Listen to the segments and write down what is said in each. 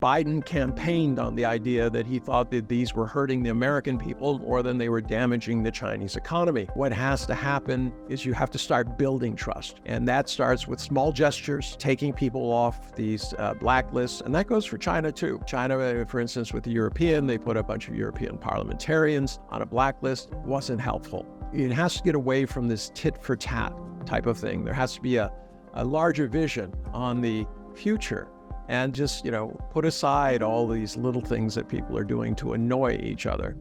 Biden campaigned on the idea that he thought that these were hurting the American people more than they were damaging the Chinese economy. What has to happen is you have to start building trust. And that starts with small gestures, taking people off these blacklists. And that goes for China too. China, for instance, with the European, they put a bunch of European parliamentarians on a blacklist. It wasn't helpful. It has to get away from this tit for tat type of thing. There has to be a larger vision on the future. And just, put aside all these little things that people are doing to annoy each other.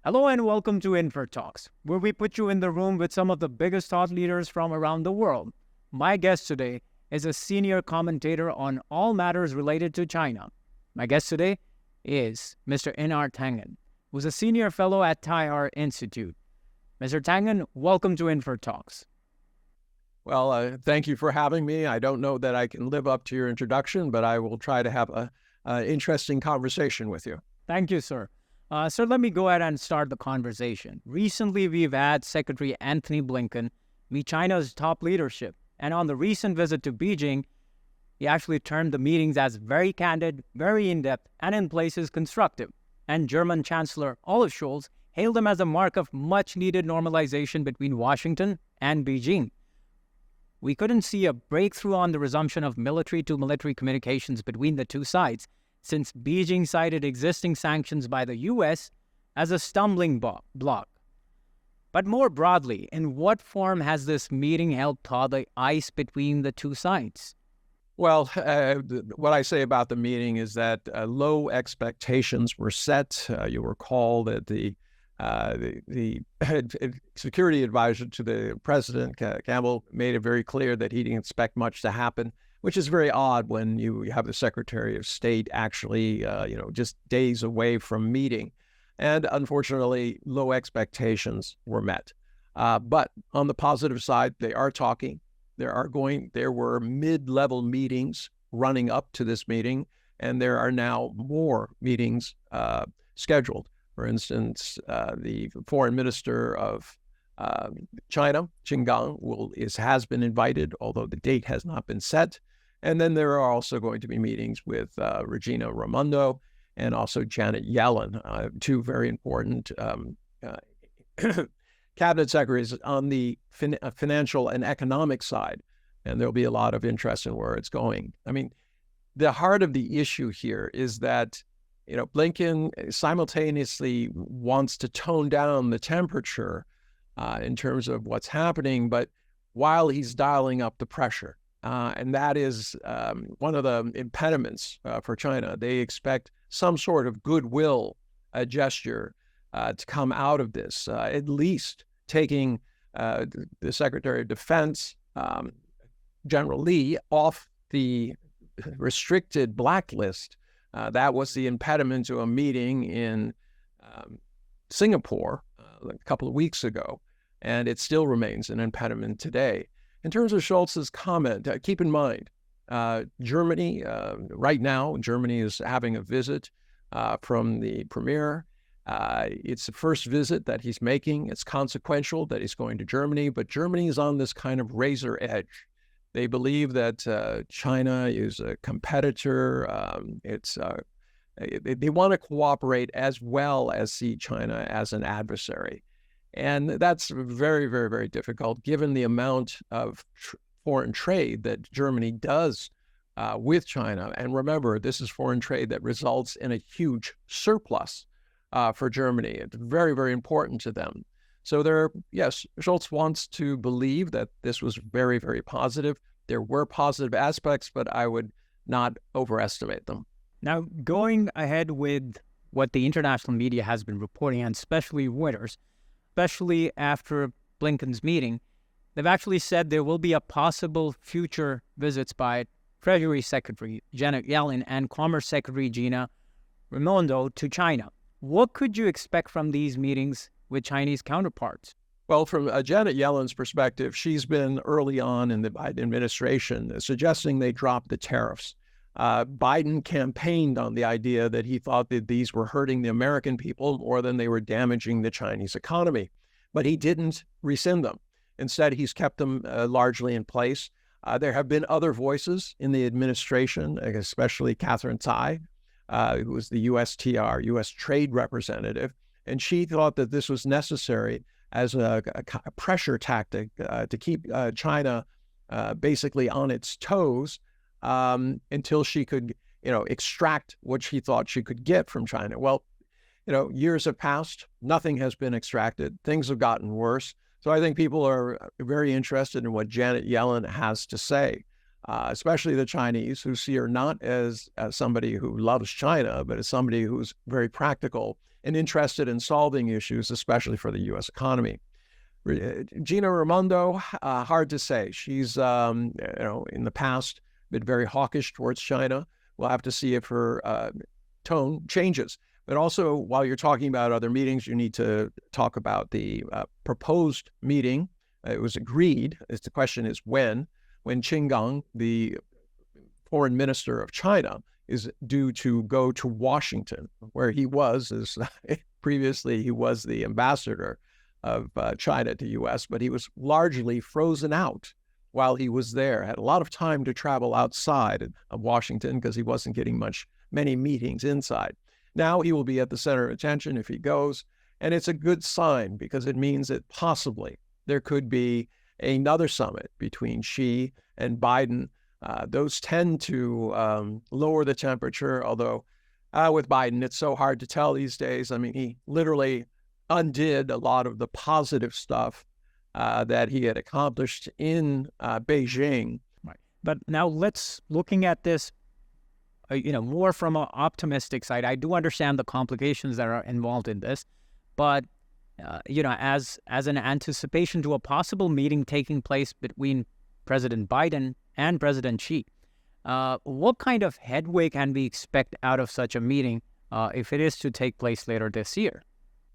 Hello and welcome to InferTalks, where we put you in the room with some of the biggest thought leaders from around the world. My guest today is a senior commentator on all matters related to China. My guest today is Mr. Einar Tangen, who's a senior fellow at Taihe Institute. Mr. Tangen, welcome to InferTalks. Well, thank you for having me. I don't know that I can live up to your introduction, but I will try to have an interesting conversation with you. Thank you, sir. Sir, let me go ahead and start the conversation. Recently, we've had Secretary Antony Blinken meet China's top leadership. And on the recent visit to Beijing, he actually termed the meetings as very candid, very in-depth, and in places constructive. And German Chancellor Olaf Scholz hailed them as a mark of much-needed normalization between Washington and Beijing. We couldn't see a breakthrough on the resumption of military-to-military communications between the two sides, since Beijing cited existing sanctions by the U.S. as a stumbling block. But more broadly, in what form has this meeting helped thaw the ice between the two sides? Well, what I say about the meeting is that low expectations were set. You'll recall that the security advisor to the president, Campbell, made it very clear that he didn't expect much to happen, which is very odd when you have the Secretary of State actually, just days away from meeting. And unfortunately, low expectations were met. But on the positive side, they are talking. There were mid-level meetings running up to this meeting, and there are now more meetings scheduled. For instance, the foreign minister of China, Qin Gang, has been invited, although the date has not been set. And then there are also going to be meetings with Gina Raimondo and also Janet Yellen, two very important cabinet secretaries on the financial and economic side. And there'll be a lot of interest in where it's going. I mean, the heart of the issue here is that Blinken simultaneously wants to tone down the temperature in terms of what's happening, but while he's dialing up the pressure. And that is one of the impediments for China. They expect some sort of goodwill gesture to come out of this, at least taking the Secretary of Defense, General Lee, off the restricted blacklist. That was the impediment to a meeting in Singapore a couple of weeks ago, and it still remains an impediment today. In terms of Scholz's comment, keep in mind, Germany, right now, Germany is having a visit from the premier. It's the first visit that he's making. It's consequential that he's going to Germany, but Germany is on this kind of razor edge. They believe that China is a competitor. They want to cooperate as well as see China as an adversary. And that's very, very, very difficult given the amount of foreign trade that Germany does with China. And remember, this is foreign trade that results in a huge surplus for Germany. It's very, very important to them. So Scholz wants to believe that this was very, very positive. There were positive aspects, but I would not overestimate them. Now, going ahead with what the international media has been reporting, and especially Reuters, especially after Blinken's meeting, they've actually said there will be a possible future visits by Treasury Secretary Janet Yellen and Commerce Secretary Gina Raimondo to China. What could you expect from these meetings with Chinese counterparts? Well, from Janet Yellen's perspective, she's been early on in the Biden administration suggesting they drop the tariffs. Biden campaigned on the idea that he thought that these were hurting the American people more than they were damaging the Chinese economy, but he didn't rescind them. Instead, he's kept them largely in place. There have been other voices in the administration, especially Catherine Tai, who was the USTR, U.S. Trade Representative, and she thought that this was necessary as a pressure tactic to keep China basically on its toes until she could, extract what she thought she could get from China. Well, years have passed. Nothing has been extracted. Things have gotten worse. So I think people are very interested in what Janet Yellen has to say, especially the Chinese, who see her not as somebody who loves China, but as somebody who's very practical and interested in solving issues, especially for the U.S. economy. Gina Raimondo, hard to say. She's, in the past been very hawkish towards China. We'll have to see if her tone changes. But also, while you're talking about other meetings, you need to talk about the proposed meeting. It was agreed. The question is when Qin Gang, the foreign minister of China, is due to go to Washington, where he was, previously he was the ambassador of China to U.S., but he was largely frozen out while he was there. Had a lot of time to travel outside of Washington because he wasn't getting many meetings inside. Now he will be at the center of attention if he goes, and it's a good sign because it means that possibly there could be another summit between Xi and Biden. Those tend to lower the temperature, although with Biden, it's so hard to tell these days. I mean, he literally undid a lot of the positive stuff that he had accomplished in Beijing. Right. But now looking at this, more from an optimistic side. I do understand the complications that are involved in this, but as an anticipation to a possible meeting taking place between President Biden and President Xi, what kind of headway can we expect out of such a meeting if it is to take place later this year?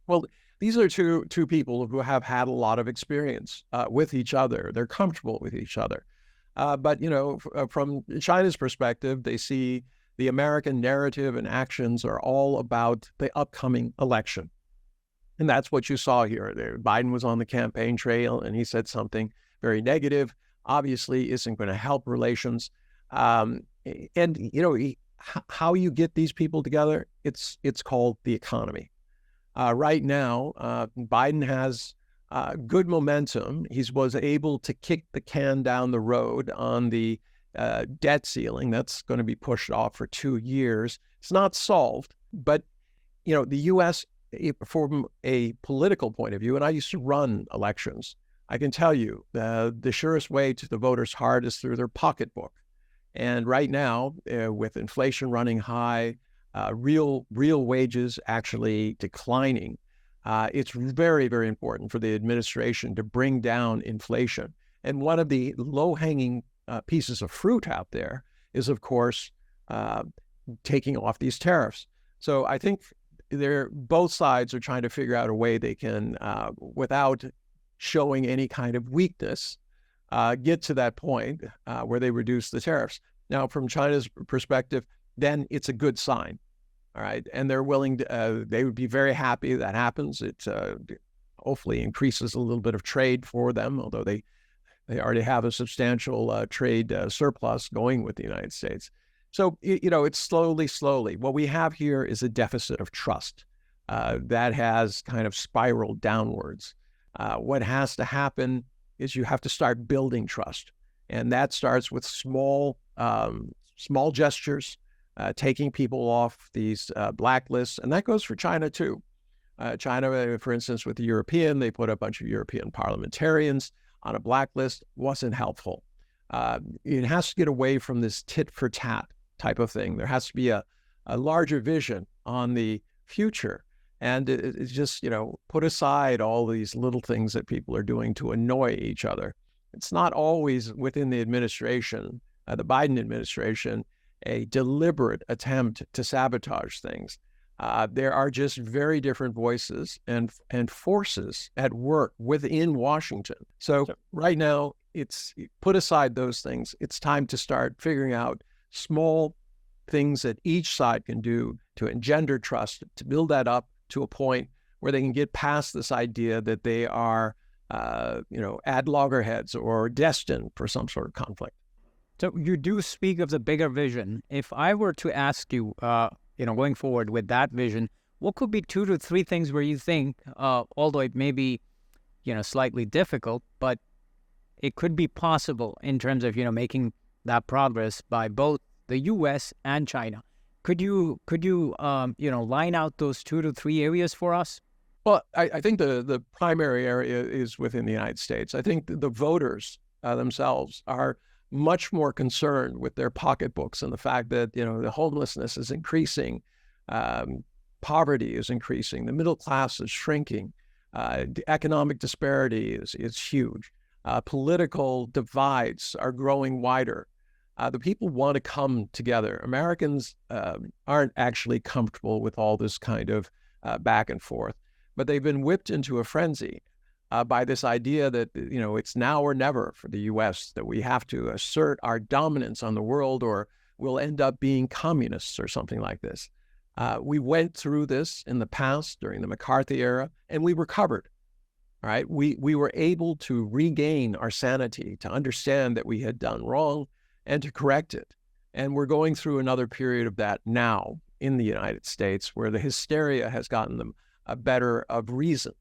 Well, these are two people who have had a lot of experience with each other. They're comfortable with each other. But, from China's perspective, they see the American narrative and actions are all about the upcoming election. And that's what you saw here. Biden was on the campaign trail and he said something very negative, obviously isn't going to help relations. How you get these people together, it's called the economy. Right now, Biden has good momentum. He was able to kick the can down the road on the debt ceiling. That's going to be pushed off for 2 years. It's not solved, but the U.S., from a political point of view, and I used to run elections, I can tell you the surest way to the voters' heart is through their pocketbook. And right now, with inflation running high, real wages actually declining, it's very, very important for the administration to bring down inflation. And one of the low-hanging pieces of fruit out there is, of course, taking off these tariffs. So I think both sides are trying to figure out a way they can, without showing any kind of weakness, get to that point where they reduce the tariffs. Now, from China's perspective, then it's a good sign, all right? And they're willing to, they would be very happy that happens. It hopefully increases a little bit of trade for them, although they already have a substantial trade surplus going with the United States. So, it's slowly. What we have here is a deficit of trust that has kind of spiraled downwards. What has to happen is you have to start building trust. And that starts with small gestures, taking people off these blacklists. And that goes for China, too. China, for instance, with the European, they put a bunch of European parliamentarians on a blacklist. Wasn't helpful. It has to get away from this tit for tat type of thing. There has to be a larger vision on the future. And it's just, put aside all these little things that people are doing to annoy each other. It's not always within the administration, the Biden administration, a deliberate attempt to sabotage things. There are just very different voices and forces at work within Washington. So right now, it's put aside those things. It's time to start figuring out small things that each side can do to engender trust, to build that up to a point where they can get past this idea that they are at loggerheads or destined for some sort of conflict. So you do speak of the bigger vision. If I were to ask you, going forward with that vision, what could be 2 to 3 things where you think, although it may be, slightly difficult, but it could be possible in terms of, making that progress by both the U.S. and China? Could you line out those 2 to 3 areas for us? Well, I think the primary area is within the United States. I think the voters themselves are much more concerned with their pocketbooks and the fact that, the homelessness is increasing, poverty is increasing, the middle class is shrinking, the economic disparity is huge, political divides are growing wider. The people want to come together. Americans aren't actually comfortable with all this kind of back and forth, but they've been whipped into a frenzy by this idea that, it's now or never for the U.S., that we have to assert our dominance on the world or we'll end up being communists or something like this. We went through this in the past during the McCarthy era, and we recovered. All right, we were able to regain our sanity, to understand that we had done wrong and to correct it. And we're going through another period of that now in the United States, where the hysteria has gotten them a better of reason.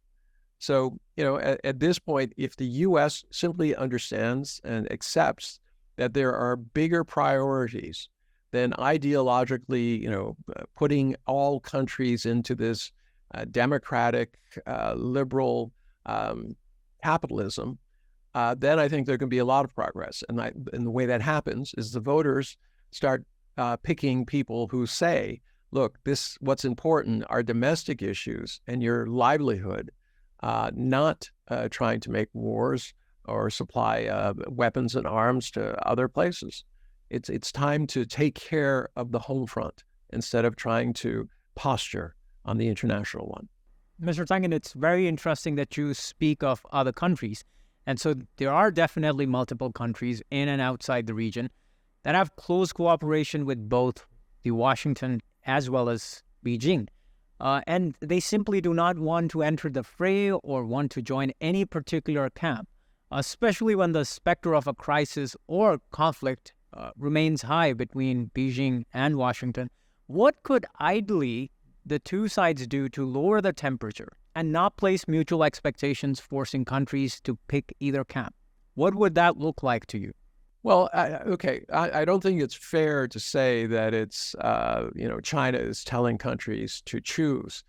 So, at this point, if the U.S. simply understands and accepts that there are bigger priorities than ideologically, putting all countries into this democratic, liberal capitalism, then I think there can be a lot of progress. And the way that happens is the voters start picking people who say, look, what's important are domestic issues and your livelihood, not trying to make wars or supply weapons and arms to other places. It's time to take care of the home front instead of trying to posture on the international one. Mr. Tangen, it's very interesting that you speak of other countries. And so there are definitely multiple countries in and outside the region that have close cooperation with both the Washington as well as Beijing. And they simply do not want to enter the fray or want to join any particular camp, especially when the specter of a crisis or conflict remains high between Beijing and Washington. What could ideally the two sides do to lower the temperature and not place mutual expectations, forcing countries to pick either camp? What would that look like to you? Well, I don't think it's fair to say that it's, China is telling countries to choose.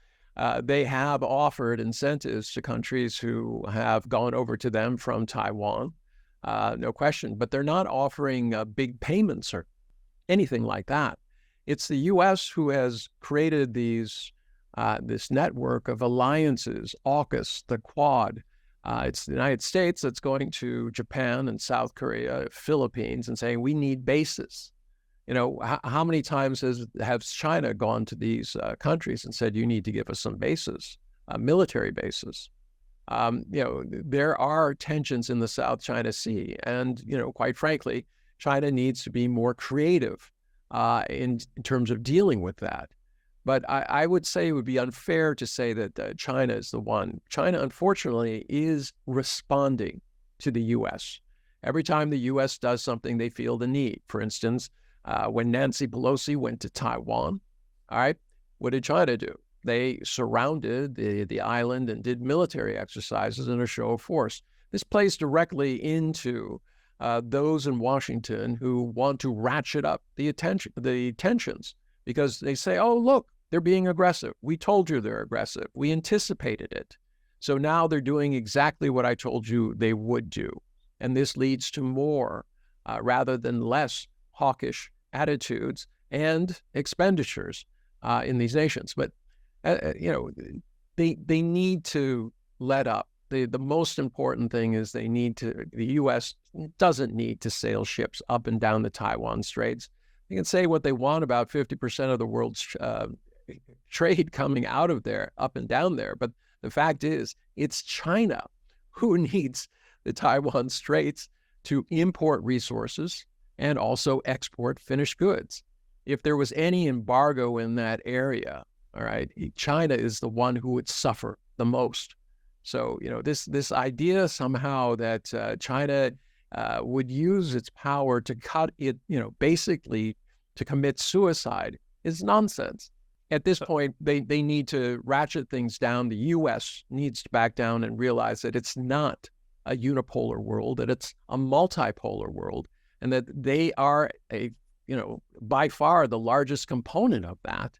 They have offered incentives to countries who have gone over to them from Taiwan, no question, but they're not offering big payments or anything like that. It's the U.S. who has created this network of alliances, AUKUS, the Quad. It's the United States that's going to Japan and South Korea, Philippines, and saying, we need bases. How many times has China gone to these countries and said, you need to give us some bases, military bases? There are tensions in the South China Sea. And, quite frankly, China needs to be more creative in terms of dealing with that. But I would say it would be unfair to say that China is the one. China, unfortunately, is responding to the U.S. Every time the U.S. does something, they feel the need. For instance, when Nancy Pelosi went to Taiwan, all right, what did China do? They surrounded the island and did military exercises in a show of force. This plays directly into those in Washington who want to ratchet up the tensions. Because they say, oh, look, they're being aggressive. We told you they're aggressive. We anticipated it. So now they're doing exactly what I told you they would do. And this leads to more rather than less hawkish attitudes and expenditures in these nations. But, they need to let up. The most important thing is the U.S. doesn't need to sail ships up and down the Taiwan Straits. You can say what they want about 50% of the world's trade coming out of there, up and down there. But the fact is, it's China who needs the Taiwan Straits to import resources and also export finished goods. If there was any embargo in that area, all right, China is the one who would suffer the most. So, this idea somehow that China would use its power to cut it, basically to commit suicide is nonsense. At this point, they need to ratchet things down. The U.S. needs to back down and realize that it's not a unipolar world, that it's a multipolar world, and that they are by far the largest component of that.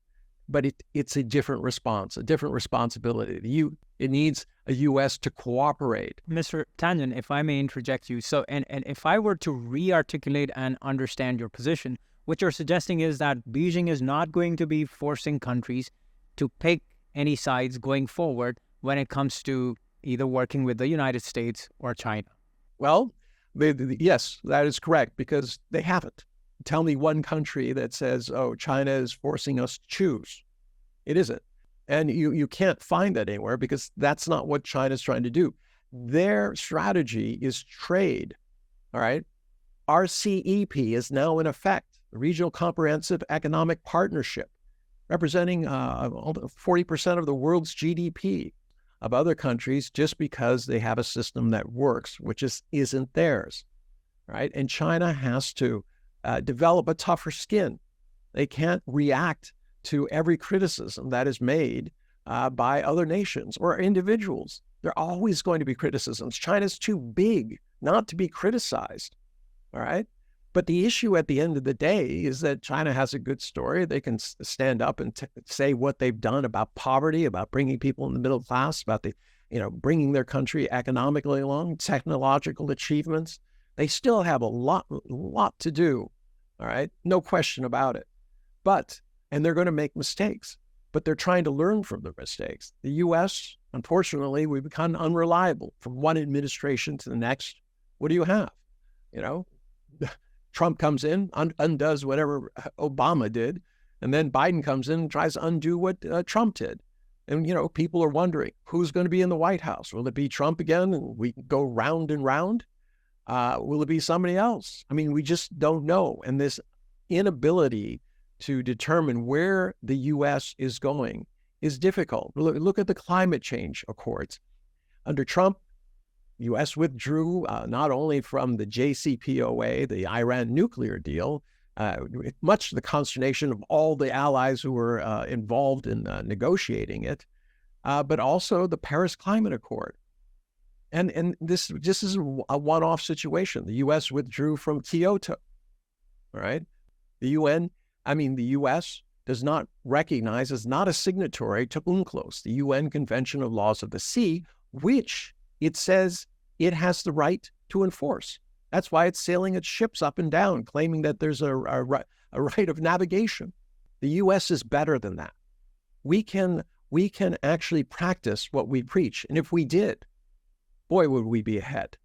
But it's a different response, a different responsibility. It needs a U.S. to cooperate. Mr. Tangen, if I may interject you, so and if I were to re-articulate and understand your position, what you're suggesting is that Beijing is not going to be forcing countries to pick any sides going forward when it comes to either working with the United States or China. Well, yes, that is correct, because they haven't. Tell me one country that says, oh, China is forcing us to choose. It isn't. And you can't find that anywhere, because that's not what China's trying to do. Their strategy is trade, all right? RCEP is now in effect, the Regional Comprehensive Economic Partnership, representing 40% of the world's GDP of other countries, just because they have a system that works, which isn't theirs, right? And China has to develop a tougher skin. They can't react to every criticism that is made by other nations or individuals. There are always going to be criticisms. China's too big not to be criticized, all right? But the issue at the end of the day is that China has a good story. They can stand up and say what they've done about poverty, about bringing people in the middle class, about bringing their country economically along, technological achievements. They still have a lot to do, all right? No question about it. And they're going to make mistakes, but they're trying to learn from their mistakes. The U.S., unfortunately, we've become unreliable from one administration to the next. What do you have? Trump comes in, undoes whatever Obama did, and then Biden comes in and tries to undo what Trump did. And, people are wondering, who's going to be in the White House? Will it be Trump again and we go round and round? Will it be somebody else? I mean, we just don't know. And this inability to determine where the U.S. is going is difficult. Look at the climate change accords. Under Trump, the U.S. withdrew not only from the JCPOA, the Iran nuclear deal, much to the consternation of all the allies who were involved in negotiating it, but also the Paris Climate Accord. And this is a one-off situation. The U.S. withdrew from Kyoto, all right? The U.S. does not recognize, is not a signatory to UNCLOS, the UN Convention of Laws of the Sea, which it says it has the right to enforce. That's why it's sailing its ships up and down, claiming that there's a right of navigation. The U.S. is better than that. We can actually practice what we preach. And if we did, boy, would we be ahead.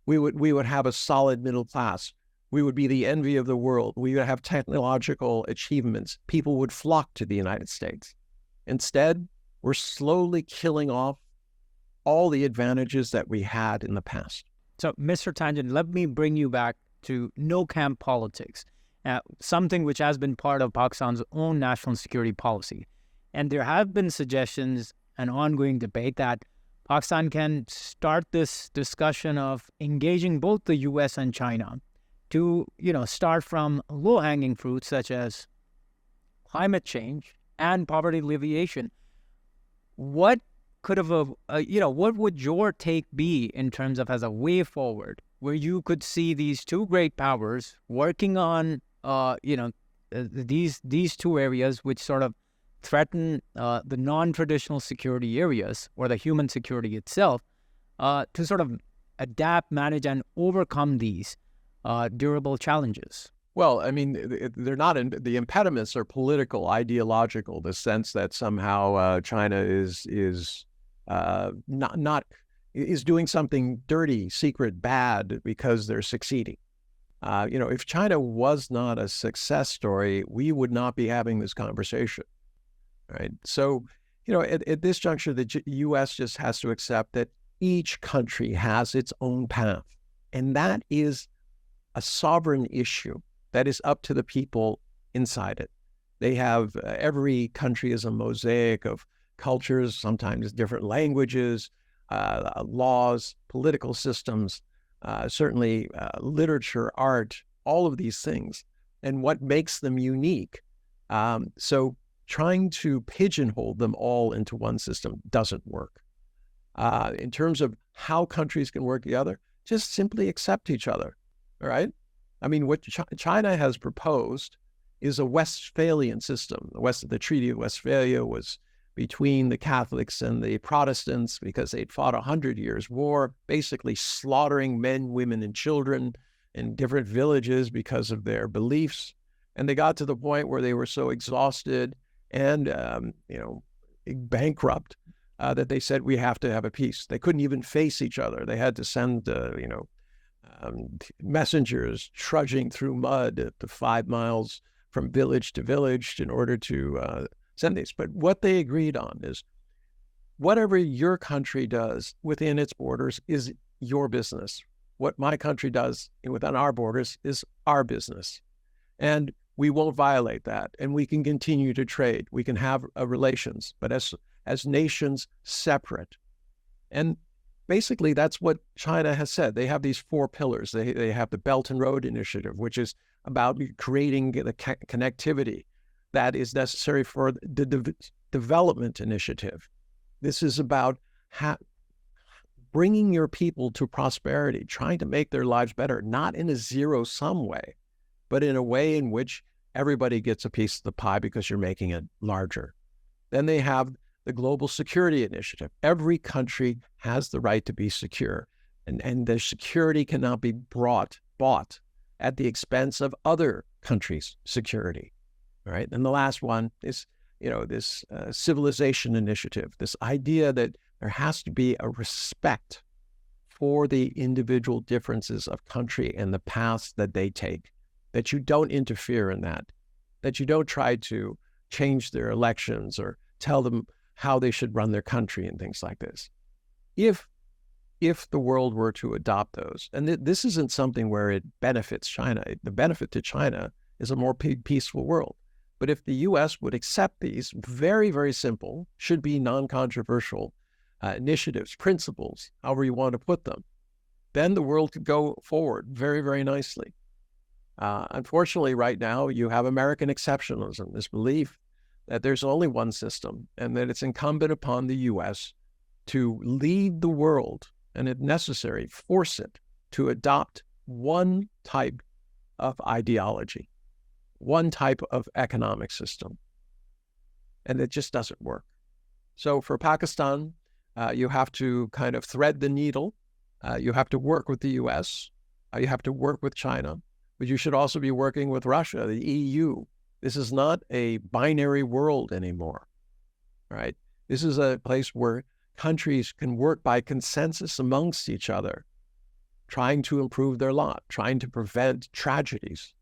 We would have a solid middle class. We would be the envy of the world. We would have technological achievements. People would flock to the United States. Instead, we're slowly killing off all the advantages that we had in the past. So, Mr. Tangen, let me bring you back to no-camp politics, something which has been part of Pakistan's own national security policy. And there have been suggestions and ongoing debate that Pakistan can start this discussion of engaging both the U.S. and China to, start from low-hanging fruits such as climate change and poverty alleviation. What would your take be in terms of as a way forward, where you could see these two great powers working on, these two areas which sort of threaten the non-traditional security areas or the human security itself, to sort of adapt, manage, and overcome these durable challenges? Well, I mean, they're not. The impediments are political, ideological. The sense that somehow China is doing something dirty, secret, bad because they're succeeding. If China was not a success story, we would not be having this conversation, right? So, at this juncture, the U.S. just has to accept that each country has its own path, and that is a sovereign issue that is up to the people inside it. They have, every country is a mosaic of cultures, sometimes different languages, laws, political systems, certainly literature, art, all of these things, and what makes them unique. So trying to pigeonhole them all into one system doesn't work. In terms of how countries can work together, just simply accept each other, all right? I mean, what China has proposed is a Westphalian system. The Treaty of Westphalia was between the Catholics and the Protestants because they'd fought 100 years war, basically slaughtering men, women, and children in different villages because of their beliefs. And they got to the point where they were so exhausted and, bankrupt that they said, we have to have a peace. They couldn't even face each other. They had to send, messengers trudging through mud to 5 miles from village to village in order to send these. But what they agreed on is whatever your country does within its borders is your business. What my country does within our borders is our business. And we won't violate that. And we can continue to trade. We can have relations, but as nations separate. And basically, that's what China has said. They have these 4 pillars. They have the Belt and Road Initiative, which is about creating the connectivity that is necessary for the development initiative. This is about bringing your people to prosperity, trying to make their lives better, not in a zero-sum way, but in a way in which everybody gets a piece of the pie because you're making it larger. Then they have the Global Security Initiative. Every country has the right to be secure, and their security cannot be bought at the expense of other countries' security. All right. And the last one is, this civilization initiative, this idea that there has to be a respect for the individual differences of country and the paths that they take, that you don't interfere in that you don't try to change their elections or tell them how they should run their country and things like this. If the world were to adopt those, and this isn't something where it benefits China, the benefit to China is a more peaceful world. But if the U.S. would accept these very, very simple, should be non-controversial initiatives, principles, however you want to put them, then the world could go forward very, very nicely. Unfortunately, right now, you have American exceptionalism, this belief that there's only one system and that it's incumbent upon the U.S. to lead the world and, if necessary, force it to adopt one type of ideology, one type of economic system. And it just doesn't work. So for Pakistan, you have to kind of thread the needle. You have to work with the U.S. You have to work with China. But you should also be working with Russia, the EU. This is not a binary world anymore, right? This is a place where countries can work by consensus amongst each other, trying to improve their lot, trying to prevent tragedies.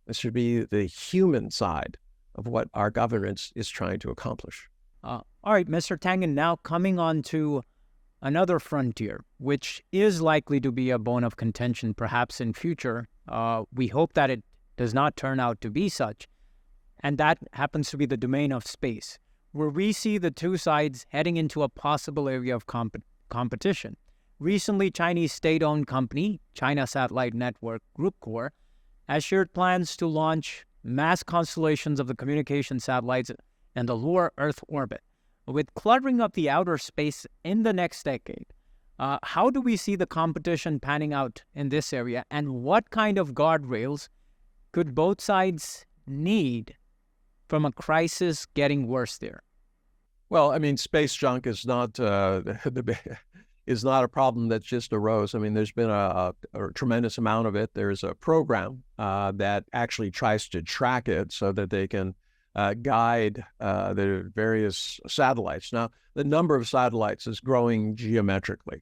This should be the human side of what our governance is trying to accomplish. All right, Mr. Tangen, now coming on to another frontier, which is likely to be a bone of contention perhaps in future. We hope that it does not turn out to be such. And that happens to be the domain of space, where we see the two sides heading into a possible area of competition. Recently, Chinese state-owned company, China Satellite Network Group Corp, has shared plans to launch mass constellations of the communication satellites in the lower Earth orbit. With cluttering of the outer space in the next decade, how do we see the competition panning out in this area, and what kind of guardrails could both sides need from a crisis getting worse there? Well, I mean, space junk is not is not a problem that just arose. I mean, there's been a tremendous amount of it. There's a program that actually tries to track it so that they can guide the various satellites. Now, the number of satellites is growing geometrically.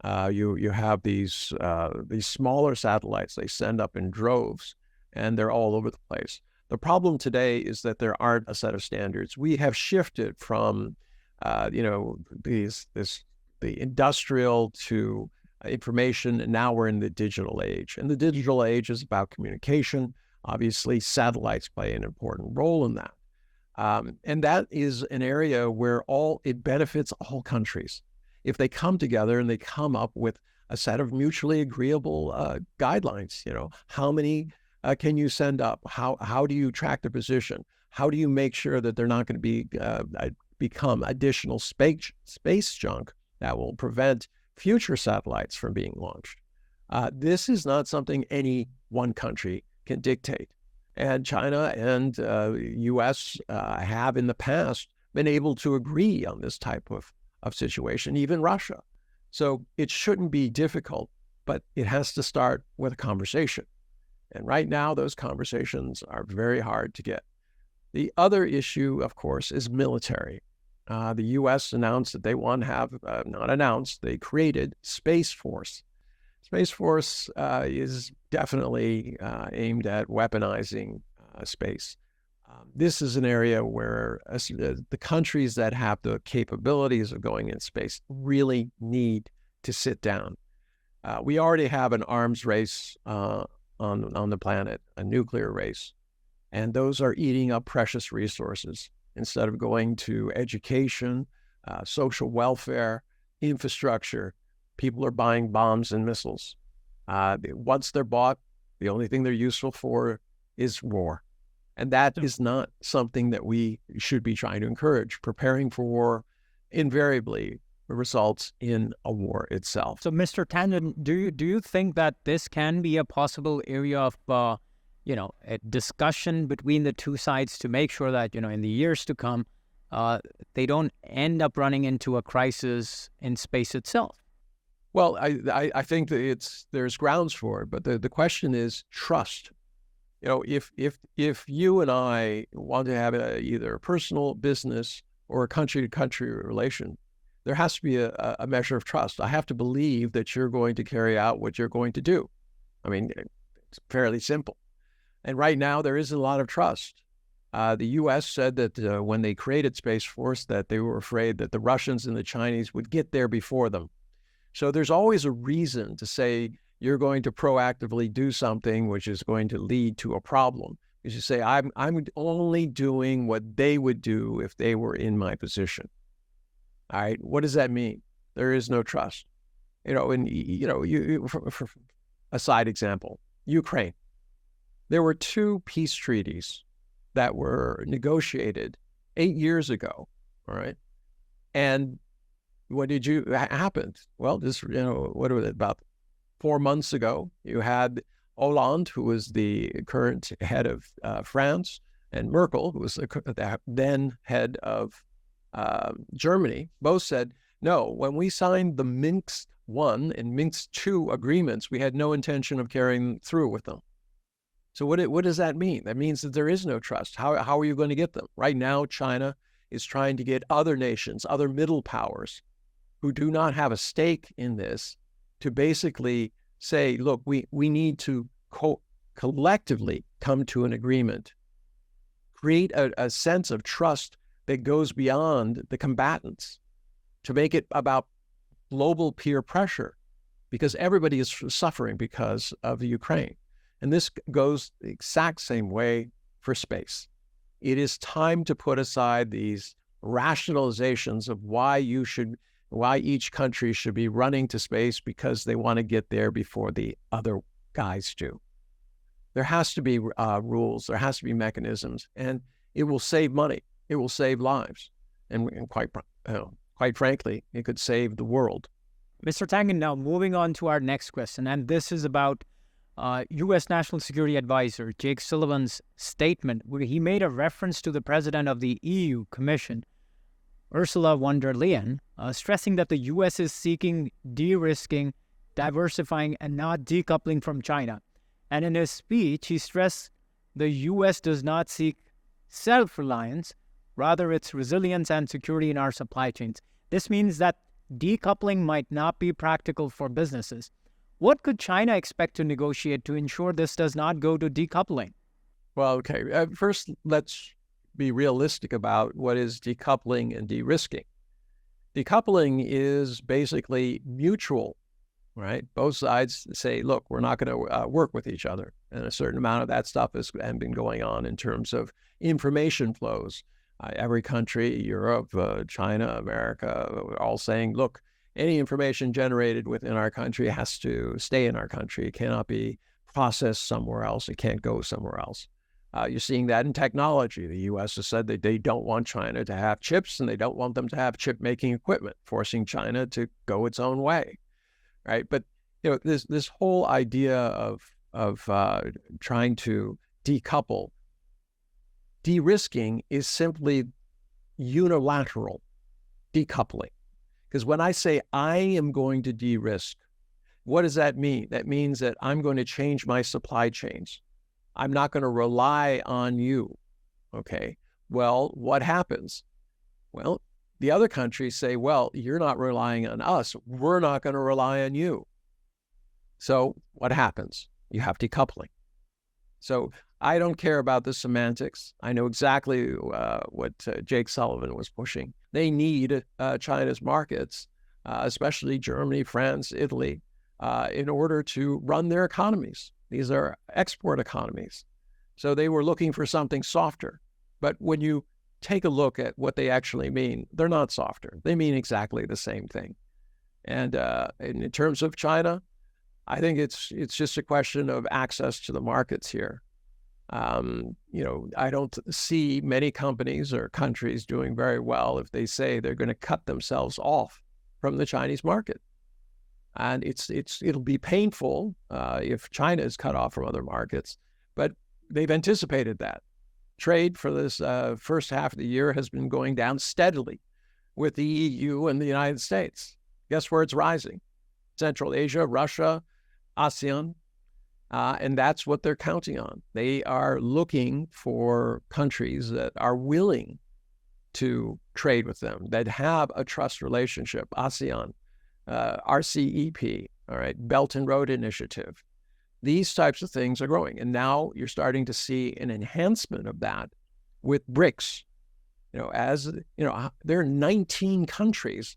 You have these smaller satellites. They send up in droves, and they're all over the place. The problem today is that there aren't a set of standards. We have shifted from, the industrial to information, and now we're in the digital age. And the digital age is about communication. Obviously, satellites play an important role in that. And that is an area where it benefits all countries. if they come together and they come up with a set of mutually agreeable guidelines. How many can you send up? How do you track the position? How do you make sure that they're not going to become additional space junk that will prevent future satellites from being launched? This is not something any one country can dictate. And China and U.S. Have in the past been able to agree on this type of situation, even Russia. So it shouldn't be difficult, but it has to start with a conversation. And right now, those conversations are very hard to get. The other issue, of course, is military. The U.S. announced that they want to have, not announced, they created Space Force. Space Force is definitely aimed at weaponizing space. This is an area where the countries that have the capabilities of going in space really need to sit down. We already have an arms race on the planet, a nuclear race, and those are eating up precious resources. Instead of going to education, social welfare, infrastructure, people are buying bombs and missiles. Once they're bought, the only thing they're useful for is war. And that is not something that we should be trying to encourage. Preparing for war invariably results in a war itself. So, Mr. Tangen, do you think that this can be a possible area of a discussion between the two sides to make sure that, in the years to come, they don't end up running into a crisis in space itself? Well, I think that there's grounds for it, but the question is trust. If you and I want to have either a personal business or a country-to-country relation, there has to be a measure of trust. I have to believe that you're going to carry out what you're going to do. I mean, it's fairly simple. And right now, there isn't a lot of trust. The U.S. said that when they created Space Force, that they were afraid that the Russians and the Chinese would get there before them. So there's always a reason to say you're going to proactively do something which is going to lead to a problem. Because you say, I'm only doing what they would do if they were in my position. All right, what does that mean? There is no trust. For a side example, Ukraine. There were 2 peace treaties that were negotiated 8 years ago, all right? And what happened? Well, what was it, about 4 months ago, you had Hollande, who was the current head of France, and Merkel, who was the then head of Germany, both said, no, when we signed the Minsk I and Minsk II agreements, we had no intention of carrying through with them. So what does that mean? That means that there is no trust. How are you going to get them? Right now, China is trying to get other nations, other middle powers who do not have a stake in this to basically say, look, we need to collectively come to an agreement, create a sense of trust that goes beyond the combatants, to make it about global peer pressure, because everybody is suffering because of Ukraine. And this goes the exact same way for space. It is time to put aside these rationalizations of why each country should be running to space because they want to get there before the other guys do. There has to be rules, there has to be mechanisms, and it will save money, it will save lives, and quite frankly, it could save the world. Mr. Tangen, now moving on to our next question, and this is about U.S. National Security Advisor Jake Sullivan's statement, where he made a reference to the president of the EU Commission, Ursula von der Leyen, stressing that the U.S. is seeking de-risking, diversifying, and not decoupling from China. And in his speech, he stressed the U.S. does not seek self-reliance, rather its resilience and security in our supply chains. This means that decoupling might not be practical for businesses. What could China expect to negotiate to ensure this does not go to decoupling? Well, okay. First, let's be realistic about what is decoupling and de-risking. Decoupling is basically mutual, right? Both sides say, look, we're not going to work with each other. And a certain amount of that stuff has been going on in terms of information flows. Every country, Europe, China, America, we're all saying, look, Any information generated within our country has to stay in our country. It cannot be processed somewhere else. It can't go somewhere else. You're seeing that in technology. The U.S. has said that they don't want China to have chips, and they don't want them to have chip-making equipment, forcing China to go its own way, right? But this whole idea of trying to decouple, de-risking is simply unilateral decoupling. Because when I say I am going to de-risk, what does that mean? That means that I'm going to change my supply chains. I'm not going to rely on you. Okay. Well, what happens? Well, the other countries say, well, you're not relying on us. We're not going to rely on you. So what happens? You have decoupling. So I don't care about the semantics. I know exactly what Jake Sullivan was pushing. They need China's markets, especially Germany, France, Italy, in order to run their economies. These are export economies. So they were looking for something softer. But when you take a look at what they actually mean, they're not softer. They mean exactly the same thing. And in terms of China, I think it's just a question of access to the markets here. I don't see many companies or countries doing very well if they say they're going to cut themselves off from the Chinese market. And it'll be painful if China is cut off from other markets, but they've anticipated that. Trade for this first half of the year has been going down steadily with the EU and the United States. Guess where it's rising? Central Asia, Russia, ASEAN, and that's what they're counting on. They are looking for countries that are willing to trade with them, that have a trust relationship. ASEAN, RCEP, all right, Belt and Road Initiative. These types of things are growing. And now you're starting to see an enhancement of that with BRICS. There are 19 countries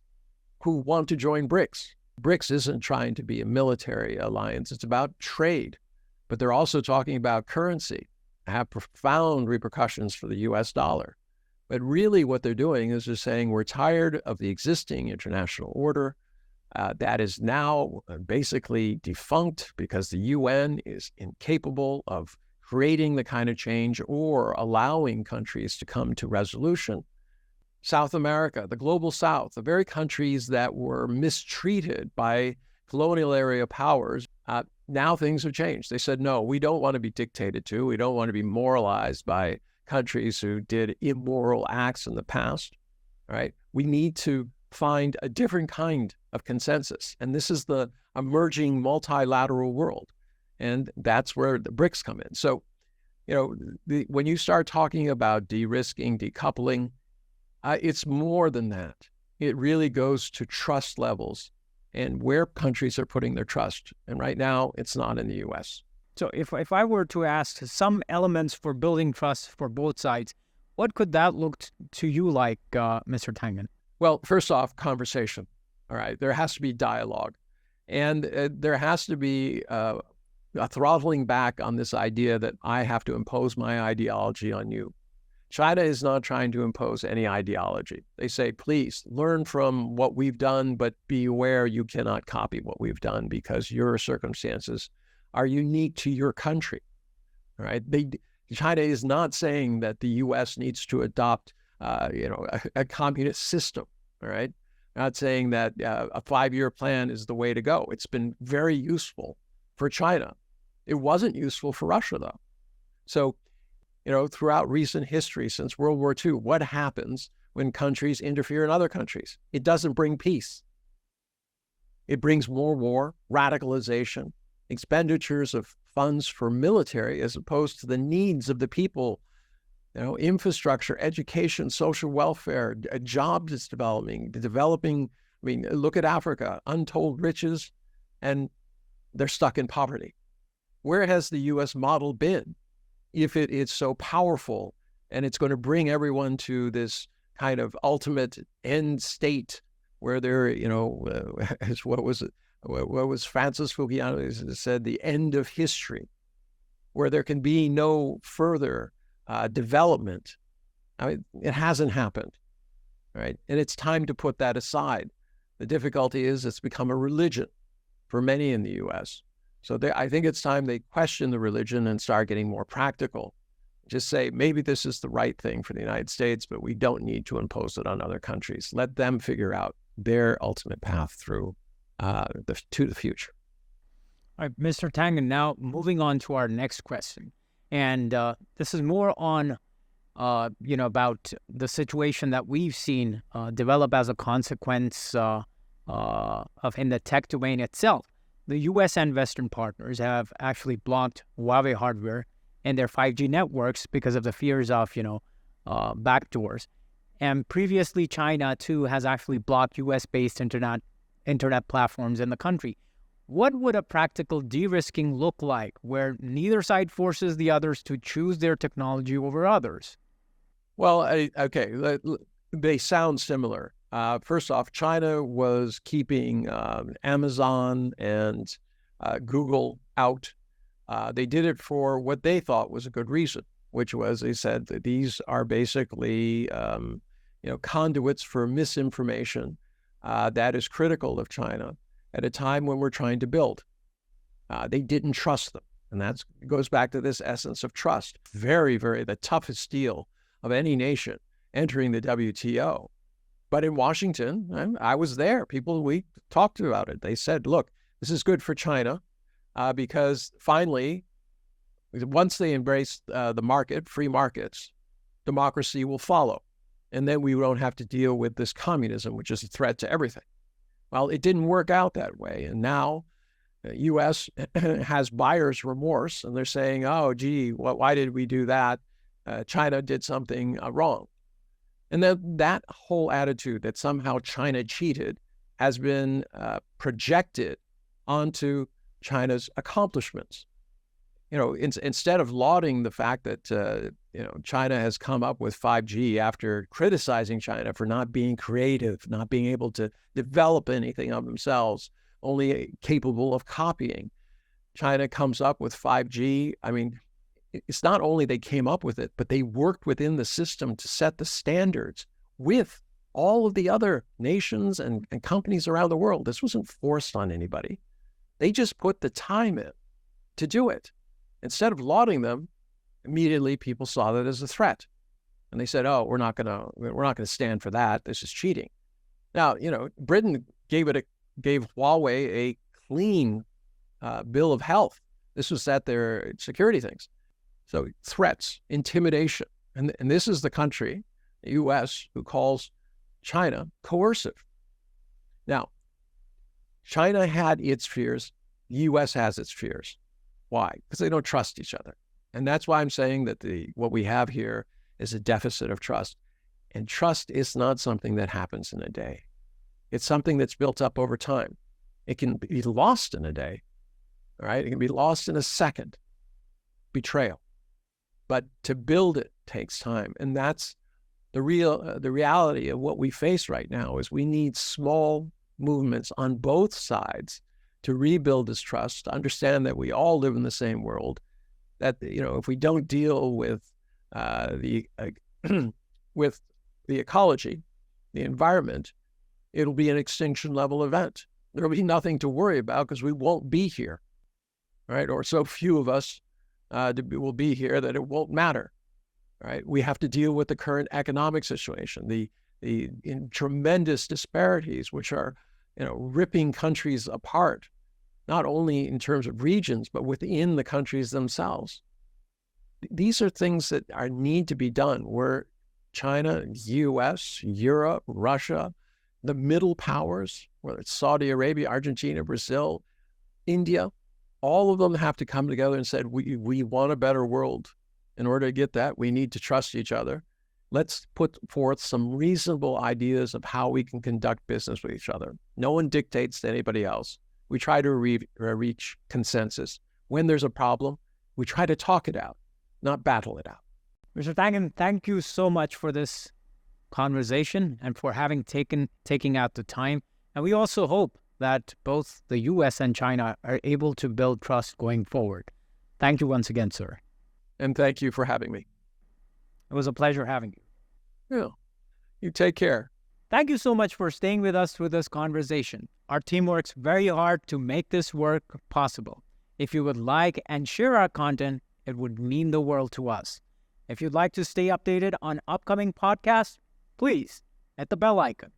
who want to join BRICS. BRICS isn't trying to be a military alliance. It's about trade. But they're also talking about currency, have profound repercussions for the US dollar. But really what they're doing is they're saying we're tired of the existing international order that is now basically defunct because the UN is incapable of creating the kind of change or allowing countries to come to resolution. South America, the global South, the very countries that were mistreated by colonial area powers, now things have changed. They said, no, we don't want to be dictated to. We don't want to be moralized by countries who did immoral acts in the past. All right. We need to find a different kind of consensus. And this is the emerging multilateral world. And that's where the BRICS come in. So, when you start talking about de-risking, decoupling, it's more than that. It really goes to trust levels and where countries are putting their trust. And right now, it's not in the U.S. So if I were to ask some elements for building trust for both sides, what could that look to you like, Mr. Tangen? Well, first off, conversation. All right. There has to be dialogue. And there has to be a throttling back on this idea that I have to impose my ideology on you. China is not trying to impose any ideology. They say, please learn from what we've done, but be aware you cannot copy what we've done because your circumstances are unique to your country. All right. China is not saying that the U.S. needs to adopt, a communist system. All right. Not saying that a 5-year plan is the way to go. It's been very useful for China. It wasn't useful for Russia, though. So, throughout recent history since World War II, what happens when countries interfere in other countries? It doesn't bring peace. It brings more war, radicalization, expenditures of funds for military as opposed to the needs of the people, infrastructure, education, social welfare, jobs developing. Look at Africa, untold riches, and they're stuck in poverty. Where has the U.S. model been? If it is so powerful and it's going to bring everyone to this kind of ultimate end state where they're, what was Francis Fukuyama said, the end of history, where there can be no further development. It hasn't happened, right? And it's time to put that aside. The difficulty is it's become a religion for many in the U.S. So I think it's time they question the religion and start getting more practical. Just say, maybe this is the right thing for the United States, but we don't need to impose it on other countries. Let them figure out their ultimate path through to the future. All right, Mr. Tangen, now moving on to our next question. And this is more on, about the situation that we've seen develop as a consequence in the tech domain itself. The U.S. and Western partners have actually blocked Huawei hardware and their 5G networks because of the fears of, backdoors. And previously, China, too, has actually blocked U.S.-based internet platforms in the country. What would a practical de-risking look like where neither side forces the others to choose their technology over others? Well, okay, they sound similar. First off, China was keeping Amazon and Google out. They did it for what they thought was a good reason, which was they said that these are basically conduits for misinformation that is critical of China at a time when we're trying to build. They didn't trust them. And that goes back to this essence of trust. Very, very the toughest deal of any nation entering the WTO. But in Washington, I was there. We talked about it. They said, look, this is good for China because finally, once they embrace the market, free markets, democracy will follow. And then we won't have to deal with this communism, which is a threat to everything. Well, it didn't work out that way. And now the U.S. has buyer's remorse, and they're saying, oh, gee, why did we do that? China did something wrong. And then that whole attitude that somehow China cheated has been projected onto China's accomplishments. Instead of lauding the fact that, China has come up with 5G after criticizing China for not being creative, not being able to develop anything of themselves, only capable of copying. China comes up with 5G. I mean, it's not only they came up with it, but they worked within the system to set the standards with all of the other nations and companies around the world. This wasn't forced on anybody. They just put the time in to do it. Instead of lauding them, immediately people saw that as a threat. And they said, oh, we're not gonna stand for that. This is cheating. Now, Britain gave Huawei a clean bill of health. This was at their security things. So threats, intimidation. And this is the country, the U.S., who calls China coercive. Now, China had its fears. The U.S. has its fears. Why? Because they don't trust each other. And that's why I'm saying that what we have here is a deficit of trust. And trust is not something that happens in a day. It's something that's built up over time. It can be lost in a day, all right? It can be lost in a second. Betrayal. But to build it takes time. And that's the reality of what we face right now is we need small movements on both sides to rebuild this trust, to understand that we all live in the same world, that, if we don't deal with with the ecology, the environment, it'll be an extinction level event. There'll be nothing to worry about because we won't be here, right? Or so few of us will be here that it won't matter, right? We have to deal with the current economic situation, the tremendous disparities, which are, ripping countries apart, not only in terms of regions, but within the countries themselves. These are things that need to be done where China, U.S., Europe, Russia, the middle powers, whether it's Saudi Arabia, Argentina, Brazil, India, all of them have to come together and say, we want a better world. In order to get that, we need to trust each other. Let's put forth some reasonable ideas of how we can conduct business with each other. No one dictates to anybody else. We try to reach consensus. When there's a problem, we try to talk it out, not battle it out. Mr. Tangen, thank you so much for this conversation and for taking out the time. And we also hope that both the U.S. and China are able to build trust going forward. Thank you once again, sir. And thank you for having me. It was a pleasure having you. Yeah. You take care. Thank you so much for staying with us through this conversation. Our team works very hard to make this work possible. If you would like and share our content, it would mean the world to us. If you'd like to stay updated on upcoming podcasts, please hit the bell icon.